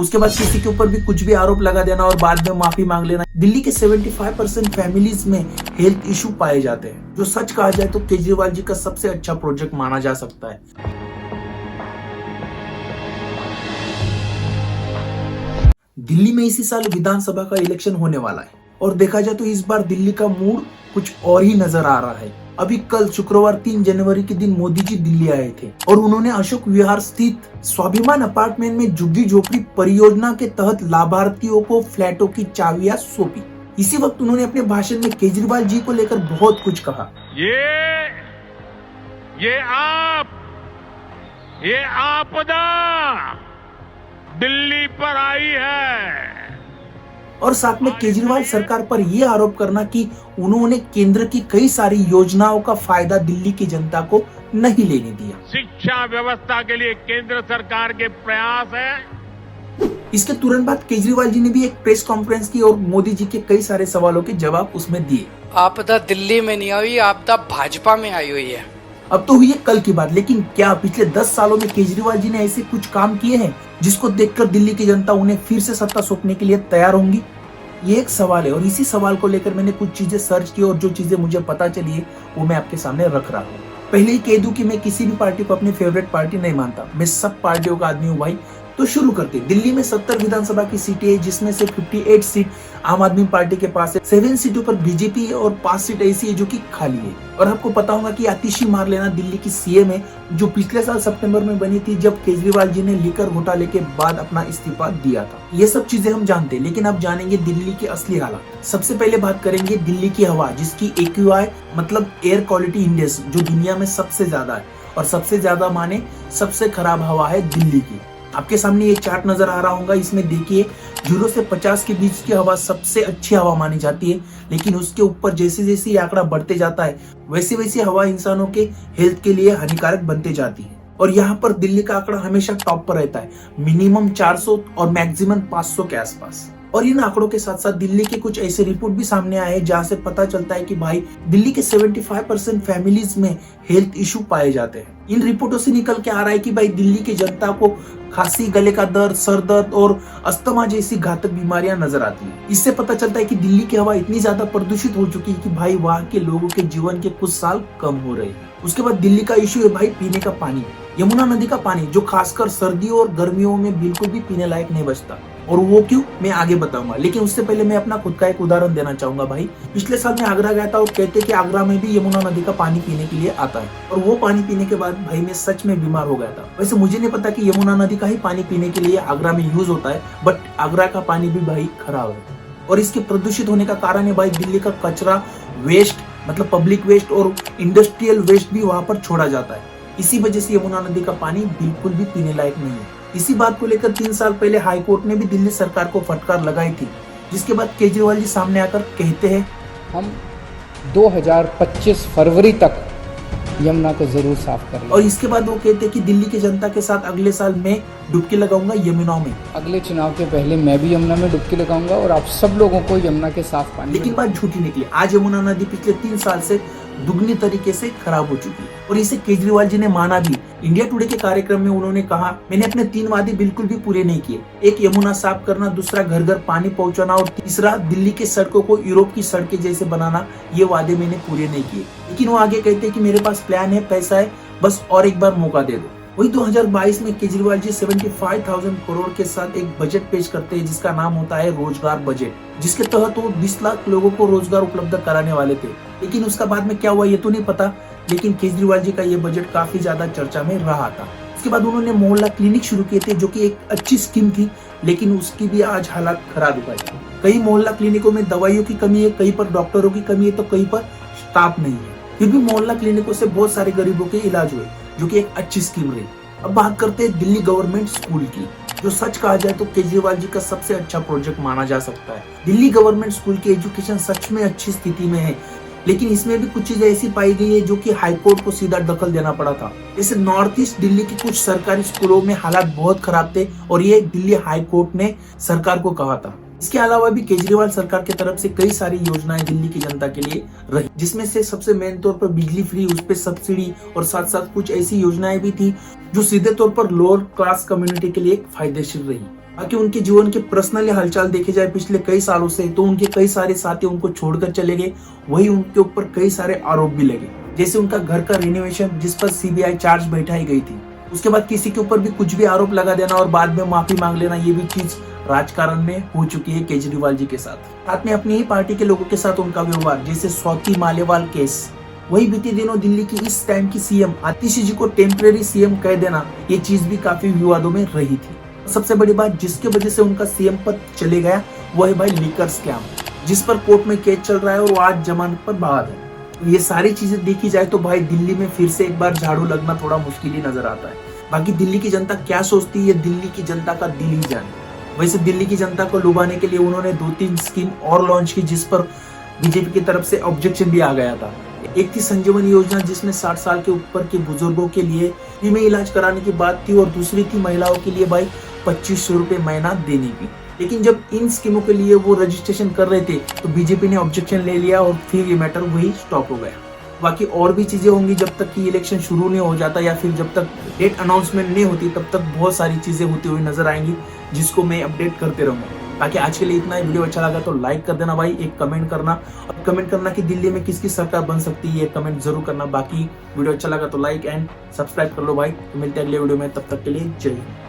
उसके बाद किसी के ऊपर भी कुछ भी आरोप लगा देना और बाद में माफी मांग लेना। दिल्ली के 75% फैमिलीज में हेल्थ इशू पाए जाते हैं, जो सच कहा जाए तो केजरीवाल जी का सबसे अच्छा प्रोजेक्ट माना जा सकता है। दिल्ली में इसी साल विधानसभा का इलेक्शन होने वाला है और देखा जाए तो इस बार दिल्ली का मूड कुछ और ही नजर आ रहा है। अभी कल शुक्रवार 3 जनवरी के दिन मोदी जी दिल्ली आए थे और उन्होंने अशोक विहार स्थित स्वाभिमान अपार्टमेंट में झुग्गी झोपड़ी परियोजना के तहत लाभार्थियों को फ्लैटों की चाबियां सौंपी। इसी वक्त उन्होंने अपने भाषण में केजरीवाल जी को लेकर बहुत कुछ कहा। ये आपदा दिल्ली पर आई है और साथ में केजरीवाल सरकार पर यह आरोप करना कि उन्होंने केंद्र की कई सारी योजनाओं का फायदा दिल्ली की जनता को नहीं लेने दिया। शिक्षा व्यवस्था के लिए केंद्र सरकार के प्रयास है। इसके तुरंत बाद केजरीवाल जी ने भी एक प्रेस कॉन्फ्रेंस की और मोदी जी के कई सारे सवालों के जवाब उसमें दिए। आपदा दिल्ली में नहीं आई, आपदा भाजपा में आई हुई है। अब तो हुई है कल की बात, लेकिन क्या पिछले 10 सालों में केजरीवाल जी ने ऐसे कुछ काम किए हैं जिसको देखकर दिल्ली की जनता उन्हें फिर से सत्ता सौंपने के लिए तैयार होंगी? ये एक सवाल है और इसी सवाल को लेकर मैंने कुछ चीजें सर्च की और जो चीजें मुझे पता चली है वो मैं आपके सामने रख रहा हूँ। पहले ही कह दूं कि मैं किसी भी पार्टी को अपनी फेवरेट पार्टी नहीं मानता, मैं सब पार्टियों का आदमी हूँ भाई। तो शुरू करते हैं। दिल्ली में 70 विधानसभा की सीटें है, जिसमें से 58 सीट आम आदमी पार्टी के पास है, 7 सीटों पर बीजेपी है और 5 सीट ऐसी है जो कि खाली है। और आपको पता होगा कि आतिशी मार लेना दिल्ली की सीएम है, जो पिछले साल सितंबर में बनी थी जब केजरीवाल जी ने लीकर घोटाले के बाद अपना इस्तीफा दिया था। ये सब चीजें हम जानते हैं, लेकिन अब जानेंगे दिल्ली की असली हालात। सबसे पहले बात करेंगे दिल्ली की हवा, जिसकी AQI मतलब एयर क्वालिटी इंडेक्स जो दुनिया में सबसे ज्यादा है और सबसे ज्यादा माने सबसे खराब हवा है दिल्ली की। आपके सामने ये चार्ट नजर आ रहा होगा, इसमें देखिए 0 से 50 के बीच की हवा सबसे अच्छी हवा मानी जाती है, लेकिन उसके ऊपर जैसे जैसे ये आंकड़ा बढ़ते जाता है वैसे वैसे हवा इंसानों के हेल्थ के लिए हानिकारक बनते जाती है। और यहाँ पर दिल्ली का आंकड़ा हमेशा टॉप पर रहता है, मिनिमम 400 और मैक्सिमम 500 के आसपास। और इन आंकड़ों के साथ साथ दिल्ली के कुछ ऐसे रिपोर्ट भी सामने आए हैं जहां से पता चलता है कि भाई दिल्ली के 75% फैमिलीज में हेल्थ इशू पाए जाते हैं। इन रिपोर्टों से निकल के आ रहा है कि भाई दिल्ली की जनता को खांसी, गले का दर्द, सर दर्द और अस्थमा जैसी घातक बीमारियां नजर आती है। इससे पता चलता है कि दिल्ली की हवा इतनी ज्यादा प्रदूषित हो चुकी है कि भाई वहाँ के लोगों के जीवन के कुछ साल कम हो रहे हैं। उसके बाद दिल्ली का इशू है भाई पीने का पानी। यमुना नदी का पानी जो खासकर सर्दियों और गर्मियों में बिल्कुल भी पीने लायक नहीं बचता, और वो क्यों मैं आगे बताऊंगा। लेकिन उससे पहले मैं अपना खुद का एक उदाहरण देना चाहूंगा भाई। पिछले साल मैं आगरा गया था और कहते कि आगरा में भी यमुना नदी का पानी पीने के लिए आता है, और वो पानी पीने के बाद भाई मैं सच में बीमार हो गया था। वैसे मुझे नहीं पता कि यमुना नदी का ही पानी पीने के लिए आगरा में यूज होता है, बट आगरा का पानी भी भाई खराब है। और इसके प्रदूषित होने का कारण है भाई दिल्ली का कचरा, वेस्ट मतलब पब्लिक वेस्ट और इंडस्ट्रियल वेस्ट भी वहां पर छोड़ा जाता है। इसी वजह से यमुना नदी का पानी बिल्कुल भी पीने लायक नहीं है। इसी बात को लेकर 3 साल पहले हाई कोर्ट ने भी दिल्ली सरकार को फटकार लगाई थी, जिसके बाद केजरीवाल जी सामने आकर कहते हैं हम 2025 फरवरी तक यमुना को जरूर साफ करेंगे। और इसके बाद वो कहते हैं कि दिल्ली की जनता के साथ अगले साल मैं डुबकी लगाऊंगा यमुना में। अगले चुनाव के पहले मैं भी यमुना में डुबकी लगाऊंगा और आप सब लोगों को यमुना के साफ पानी। लेकिन बात झूठी निकली। आज यमुना नदी पिछले 3 साल से दुगनी तरीके से खराब हो चुकी है और इसे केजरीवाल जी ने माना भी। इंडिया टुडे के कार्यक्रम में उन्होंने कहा, मैंने अपने 3 वादे बिल्कुल भी पूरे नहीं किए। एक यमुना साफ करना, दूसरा घर घर पानी पहुंचाना और तीसरा दिल्ली की सड़कों को यूरोप की सड़कें जैसे बनाना। ये वादे मैंने पूरे नहीं किए। लेकिन वो आगे कहते हैं कि मेरे पास प्लान है, पैसा है, बस और एक बार मौका दे दो। वही 2022 में केजरीवाल जी 75,000 करोड़ के साथ एक बजट पेश करते हैं जिसका नाम होता है रोजगार बजट, जिसके तहत वो 20 लाख लोगों को रोजगार उपलब्ध कराने वाले थे। लेकिन उसका बाद में क्या हुआ ये तो नहीं पता, लेकिन केजरीवाल जी का ये बजट काफी ज्यादा चर्चा में रहा था। उसके बाद उन्होंने मोहल्ला क्लिनिक शुरू किए थे, जो कि एक अच्छी स्कीम थी, लेकिन उसकी भी आज हालात खराब हो गई। कई मोहल्ला क्लिनिकों में दवाइयों की कमी है, कहीं पर डॉक्टरों की कमी है, तो कहीं पर स्टाफ नहीं है। फिर भी मोहल्ला क्लिनिकों से बहुत सारे गरीबों के इलाज हुए, जो कि एक अच्छी स्कीम रही। अब बात करते हैं दिल्ली गवर्नमेंट स्कूल की, जो सच कहा जाए तो केजरीवाल जी का सबसे अच्छा प्रोजेक्ट माना जा सकता है। दिल्ली गवर्नमेंट स्कूल की एजुकेशन सच में अच्छी स्थिति में है, लेकिन इसमें भी कुछ चीजें ऐसी पाई गई है जो कि हाईकोर्ट को सीधा दखल देना पड़ा था। जैसे नॉर्थ ईस्ट दिल्ली के कुछ सरकारी स्कूलों में हालात बहुत खराब थे और ये दिल्ली हाई कोर्ट ने सरकार को कहा था। इसके अलावा भी केजरीवाल सरकार की तरफ से कई सारी योजनाएं दिल्ली की जनता के लिए रही, जिसमें से सबसे मेन तौर पर बिजली फ्री, उस पे सब्सिडी और साथ साथ कुछ ऐसी योजनाएं भी थी जो सीधे तौर पर लोअर क्लास कम्युनिटी के लिए फायदेशीर रही। बाकी उनके जीवन के पर्सनली हालचाल देखे जाए पिछले कई सालों से, तो उनके कई सारे साथी उनको छोड़कर चले गए। वही उनके ऊपर कई सारे आरोप भी लगे, जैसे उनका घर का रिनोवेशन जिस पर सीबीआई चार्ज बैठाई गई थी। उसके बाद किसी के ऊपर भी कुछ भी आरोप लगा देना और बाद में माफी मांग लेना, ये भी चीज राजकारण में हो चुकी है केजरीवाल जी के साथ में अपनी ही पार्टी के लोगों के साथ उनका व्यवहार, जैसे स्वाति मालेवाल केस। वही बीते दिनों दिल्ली की इस टाइम की सीएम आतिशी जी को टेम्परेरी सीएम कह देना, ये चीज भी काफी विवादों में रही थी। सबसे बड़ी बात जिसके वजह से उनका सीएम पद चले गया वो है भाई लीकर स्कैम, जिस पर कोर्ट में केस चल रहा है और वो आज जमानत पर बाहर है। ये सारी चीजें देखी जाए तो भाई दिल्ली में फिर से एक बार झाड़ू लगना थोड़ा मुश्किल ही नजर आता है। बाकी दिल्ली की जनता क्या सोचती है, ये दिल्ली की जनता का दिल ही जाने। वैसे दिल्ली की जनता को लुभाने के लिए उन्होंने 2-3 स्कीम और लॉन्च की, जिस पर बीजेपी की तरफ से ऑब्जेक्शन भी आ गया था। एक थी संजीवनी योजना, जिसमें 60 साल के ऊपर के बुजुर्गों के लिए फ्री में इलाज कराने की बात थी, और दूसरी थी महिलाओं के लिए भाई 2500 रुपए महीना देने की। लेकिन जब इन स्कीमों के लिए वो रजिस्ट्रेशन कर रहे थे तो बीजेपी ने ऑब्जेक्शन ले लिया और फिर ये मैटर वही स्टॉप हो गया। बाकी और भी चीजें होंगी, जब तक कि इलेक्शन शुरू नहीं हो जाता या फिर जब तक डेट अनाउंसमेंट नहीं होती तब तक बहुत सारी चीजें होती हुई नजर आएंगी, जिसको मैं अपडेट करते रहूंगा। बाकी आज के लिए इतना ही। वीडियो अच्छा लगा तो लाइक कर देना भाई, एक कमेंट करना, और कमेंट करना कि दिल्ली में किसकी सरकार बन सकती है, कमेंट जरूर करना। बाकी वीडियो अच्छा लगा तो लाइक एंड सब्सक्राइब कर लो भाई। तो मिलते हैं अगले वीडियो में, तब तक के लिए जय हिंद।